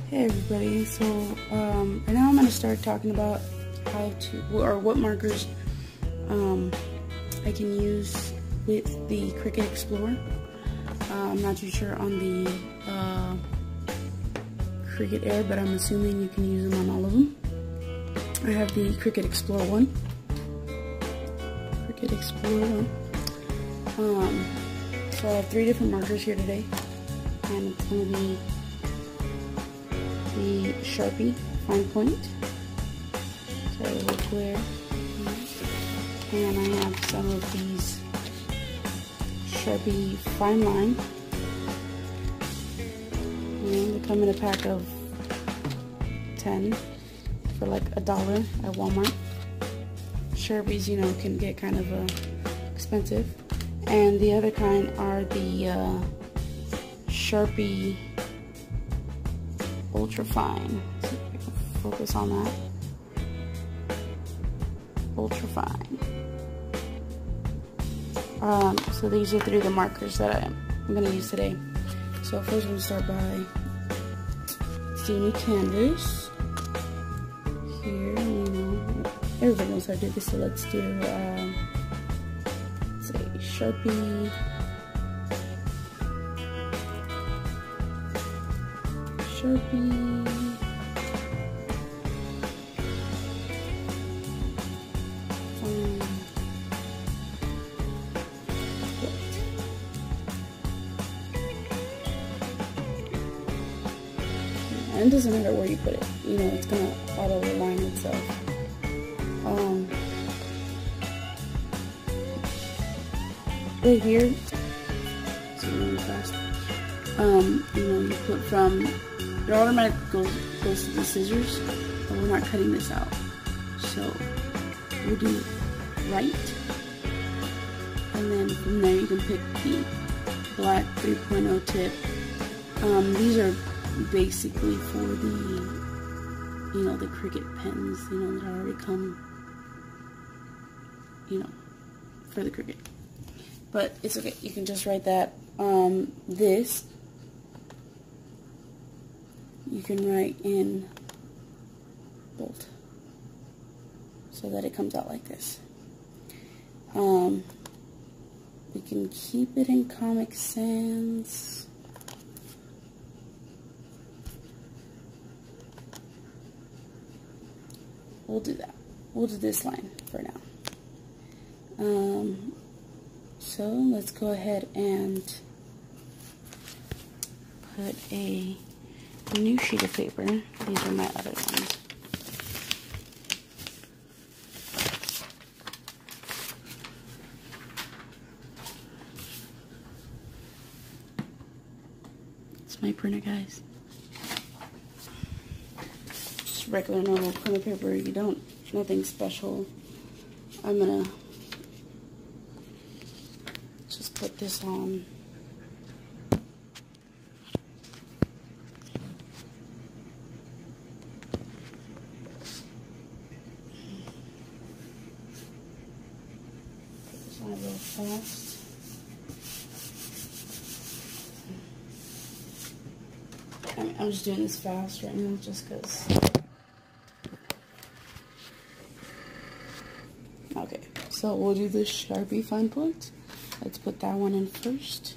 Hey everybody, so right now I'm going to start talking about how to, or what markers I can use with the Cricut Explorer. I'm not too sure on the Cricut Air, but I'm assuming you can use them on all of them. I have the Cricut Explorer 1. Cricut Explorer 1. So I have 3 different markers here today, and it's going to be the Sharpie fine point, so it will clear, and I have some of these Sharpie fine line, and they come in a pack of 10 for like $1 at Walmart. Sharpies, you know, can get kind of expensive, and the other kind are the Sharpie ultra fine. See if I can focus on that. Ultra fine. So these are 3 of the markers that I'm going to use today. So first I'm going to start by, let's do new canvas. Here, you know, everybody knows how to do this, so let's do, let's say Sharpie. And it doesn't matter where you put it, you know, it's gonna auto align itself. Right here, so really fast. You know, you put from, it automatically goes to the scissors, but we're not cutting this out. So we'll do right, and then from there you can pick the black 3.0 tip. These are basically for the, you know, the Cricut pens, you know, that already come, you know, for the Cricut. But it's okay, you can just write that. This you can write in bold so that it comes out like this. We can keep it in Comic Sans. We'll do that. We'll do this line for now. So let's go ahead and put a new sheet of paper. These are my other ones. It's my printer, guys. Just regular normal printer paper. You don't, nothing special. I'm gonna just put this on. Real fast. I'm just doing this fast right now just because. Okay, so we'll do the Sharpie fine point. Let's put that one in first.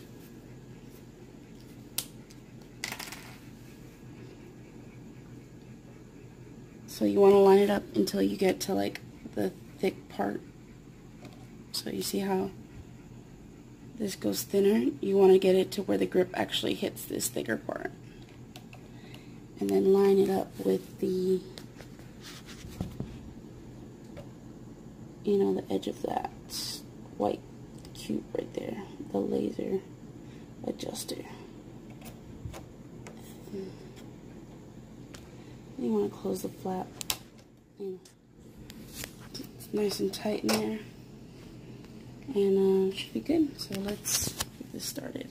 So you want to line it up until you get to like the thick part. So you see how this goes thinner? You want to get it to where the grip actually hits this thicker part. And then line it up with the, you know, the edge of that white cube right there, the laser adjuster. You want to close the flap. It's nice and tight in there. And should be good. So let's get this started.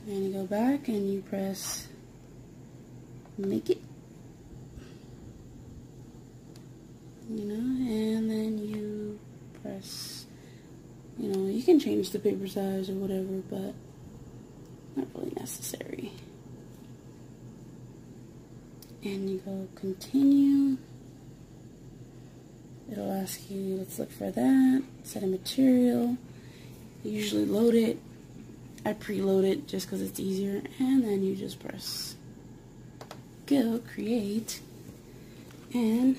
And you go back and you press make it. You know, and then you press, you know, you can change the paper size or whatever, but not really necessary. and you go continue. It'll ask you, let's look for that, set a material. You usually load it. I preload it just because it's easier, and then you just press go, create, and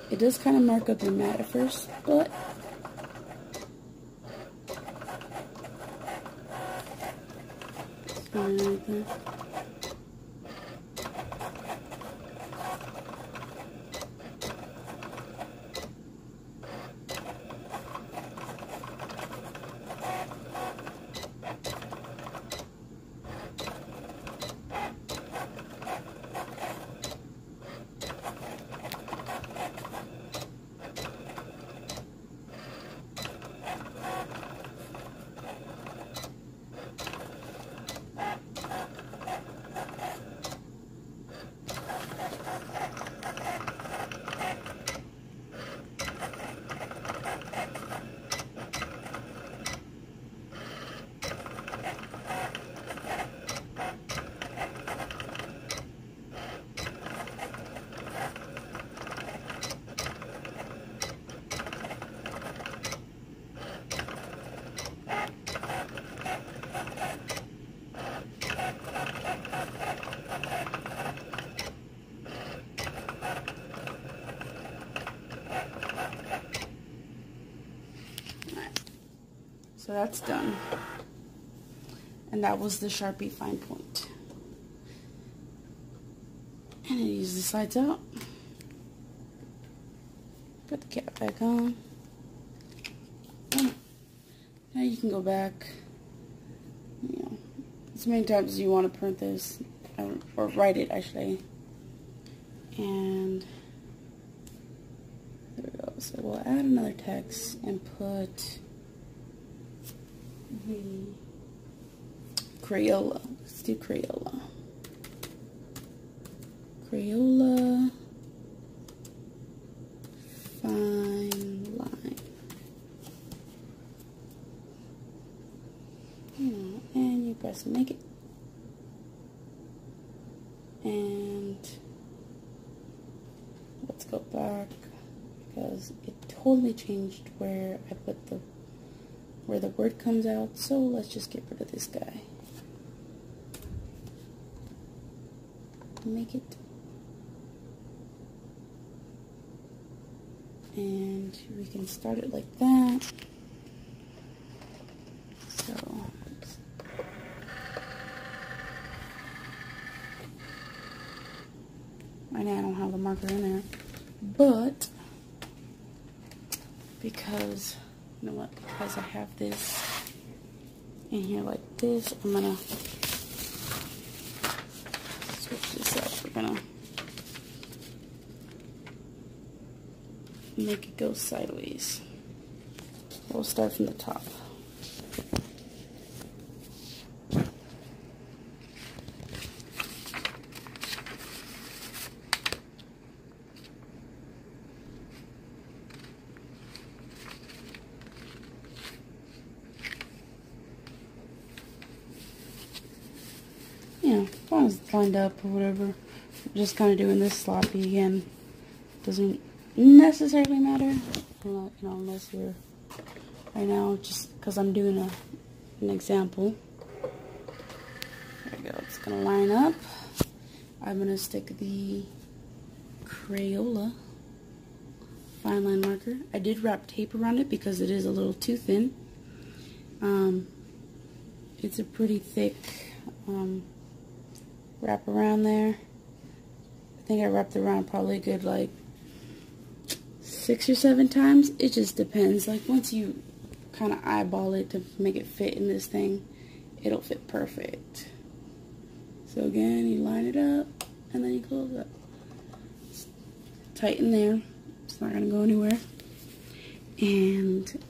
it does kind of mark up your mat at first, but it's fine right there. So that's done. And that was the Sharpie fine point. And it usually slides out. Put the cap back on. Now you can go back, you know, as many times as you want to print this, or write it, I should say. And there we go. So we'll add another text and put the crayola. Let's do crayola. Crayola fine line. And you press make it. And let's go back because it totally changed where I put where the word comes out, so let's just get rid of this guy. Make it. And we can start it like that. So, right now I don't have the marker in there, but because, you know what, because I have this in here like this, I'm gonna switch this up. We're gonna make it go sideways. We'll start from the top. As long as it's lined up or whatever. I'm just kind of doing this sloppy again. Doesn't necessarily matter, you know, unless you're right now, just because I'm doing an example. There we go. It's gonna line up. I'm gonna stick the Crayola fine line marker. I did wrap tape around it because it is a little too thin. It's a pretty thick wrap around there. I think I wrapped around probably a good like 6 or 7 times. It just depends. Like once you kind of eyeball it to make it fit in this thing, it'll fit perfect. So again, you line it up and then you close up. It's tight in there. It's not going to go anywhere. And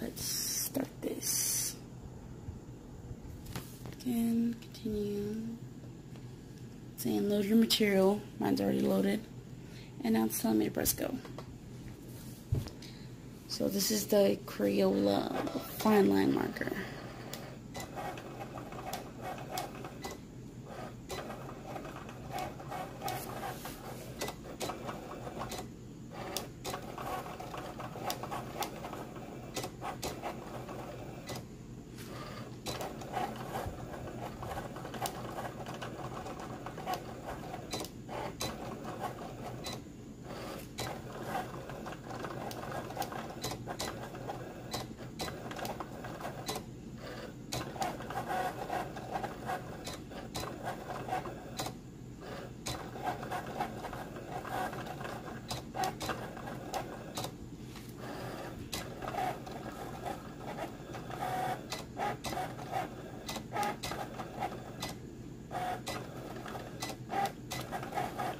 let's start this. Again, continue. Saying load your material. Mine's already loaded. And now it's telling me to press go. So this is the Crayola fine line marker.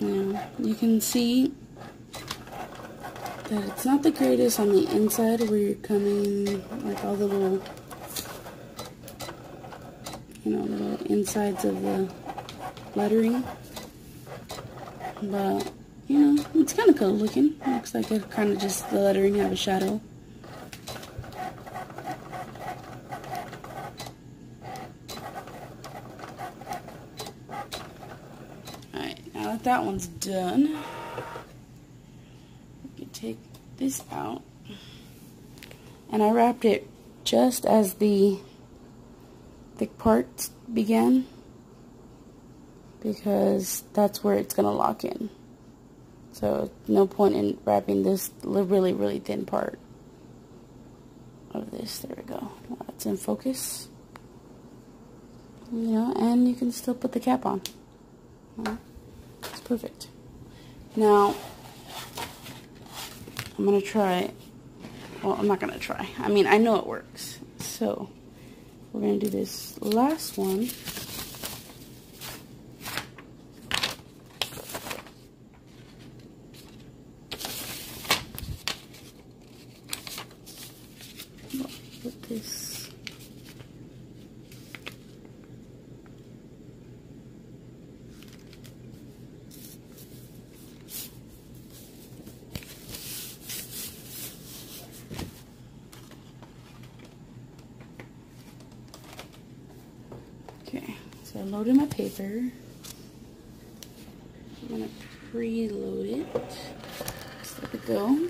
Now, you can see that it's not the greatest on the inside where you're coming, like all the little, you know, little insides of the lettering. But, you know, it's kind of cool looking. Looks like it kind of just, the lettering have a shadow. Alright, now that that one's done, we can take this out. And I wrapped it just as the thick part began, because that's where it's going to lock in. So no point in wrapping this really, really thin part of this. There we go. That's in focus. You know, and you can still put the cap on. It's perfect. Now, I'm going to try, well, I'm not going to try. I mean, I know it works. So, we're going to do this last one. Put this. Okay, so I loaded my paper. I'm going to preload it. Just let it go.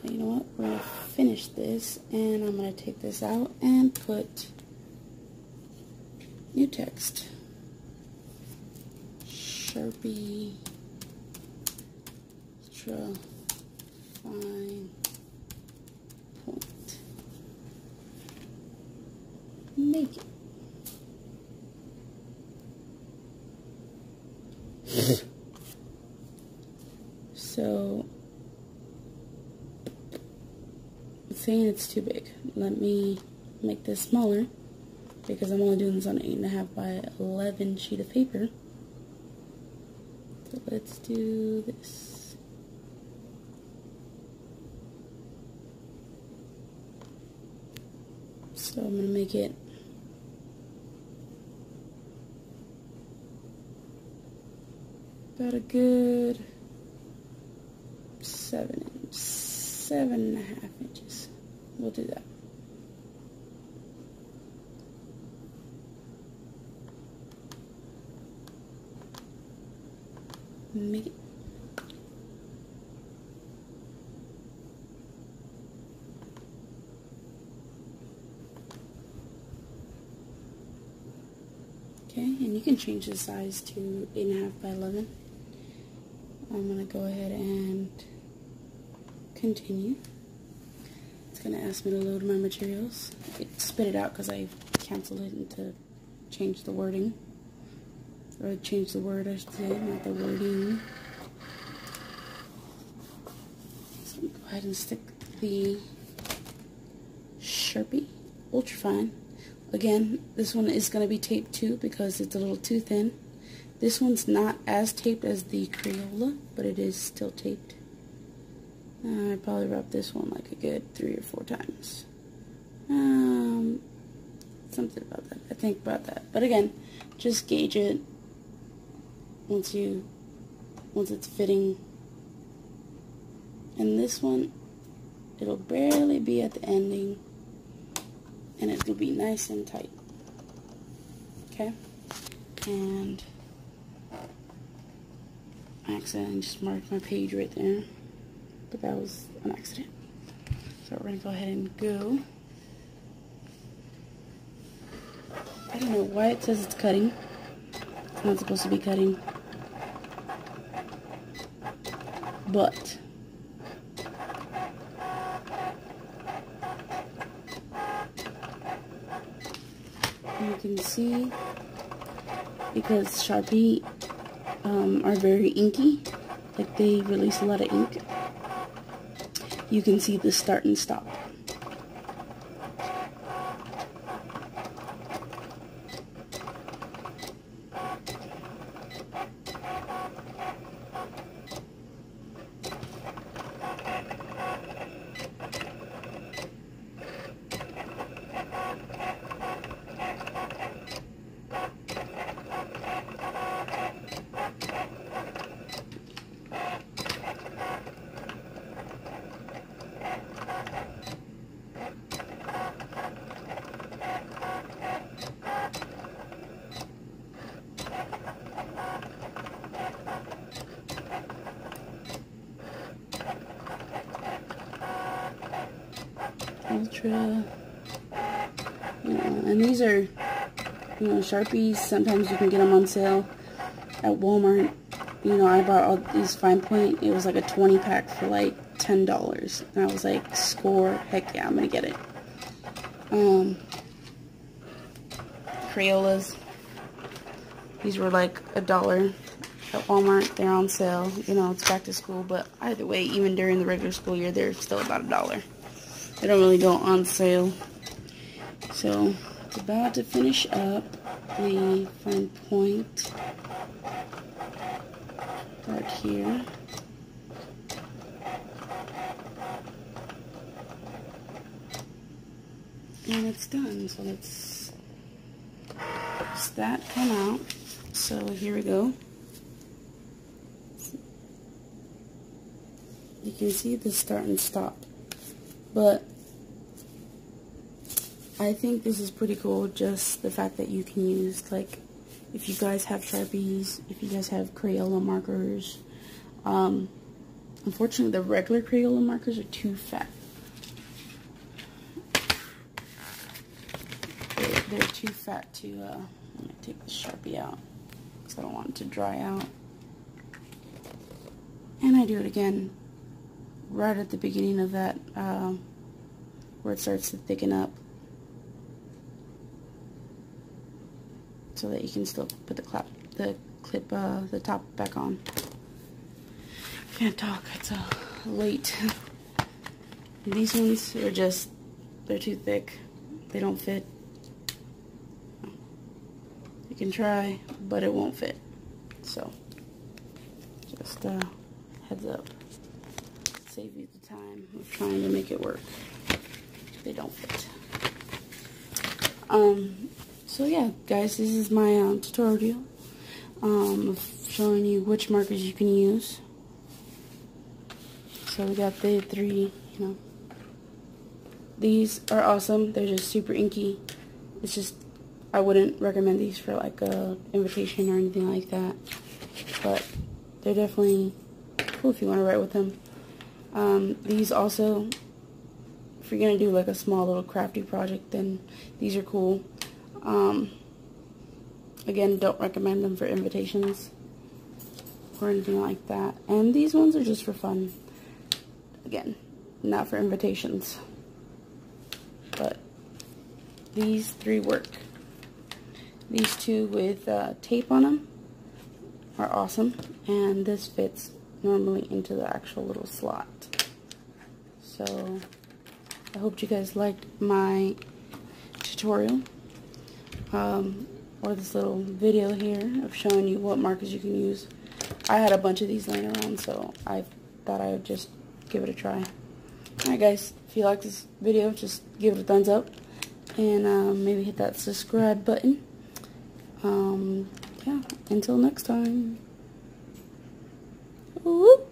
You know what? We're going to finish this, and I'm going to take this out and put new text. Sharpie, extra fine point. Make it. So, saying it's too big. Let me make this smaller, because I'm only doing this on an 8.5 by 11 sheet of paper. So let's do this. So I'm going to make it about a good 7.5 inches. We'll do that. Make it. Okay, and you can change the size to 8.5 by 11. I'm going to go ahead and continue. It's going to ask me to load my materials. It spit it out because I canceled it and to change the wording. Or change the word, I should say, not the wording. So go ahead and stick the Sharpie Ultrafine. Again, this one is going to be taped too because it's a little too thin. This one's not as taped as the Crayola, but it is still taped. I probably rubbed this one like a good 3 or 4 times. Something about that. I think about that. But again, just gauge it once it's fitting. And this one, it'll barely be at the ending, and it'll be nice and tight. Okay? And I accidentally just marked my page right there, but that was an accident. So we're going to go ahead and go. I don't know why it says it's cutting. It's not supposed to be cutting. But you can see, because Sharpie are very inky, like they release a lot of ink, you can see the start and stop. Ultra. And these are, Sharpies. Sometimes you can get them on sale at Walmart. I bought all these fine point. It was like a 20 pack for like $10. And I was like, score, heck yeah, I'm gonna get it. Crayolas. These were like $1 at Walmart. They're on sale. It's back to school, but either way, even during the regular school year, they're still about $1. They don't really go on sale. So, it's about to finish up the fine point part here. And it's done. So let's that come out. So here we go. You can see the start and stop. But I think this is pretty cool, just the fact that you can use, like, if you guys have Sharpies, if you guys have Crayola markers. Unfortunately, the regular Crayola markers are too fat. They're too fat to, let me take the Sharpie out, because I don't want it to dry out. And I do it again right at the beginning of that, where it starts to thicken up, so that you can still put the top back on. Can't talk, it's late. These ones are just, they're too thick. They don't fit. You can try, but it won't fit. So, just heads up. Save you the time of trying to make it work. They don't fit. So yeah, guys, this is my tutorial of showing you which markers you can use. So we got the three, these are awesome. They're just super inky. It's just, I wouldn't recommend these for like a invitation or anything like that, but they're definitely cool if you want to write with them. These also, if you're gonna do like a small little crafty project, then these are cool. Again, don't recommend them for invitations or anything like that. And these ones are just for fun. Again, not for invitations. But these three work. These two with tape on them are awesome. And this fits normally into the actual little slot. So, I hope you guys liked my tutorial. Or this little video here of showing you what markers you can use. I had a bunch of these laying around, so I thought I would just give it a try. Alright guys, if you like this video, just give it a thumbs up, and maybe hit that subscribe button. Yeah, until next time. Woo!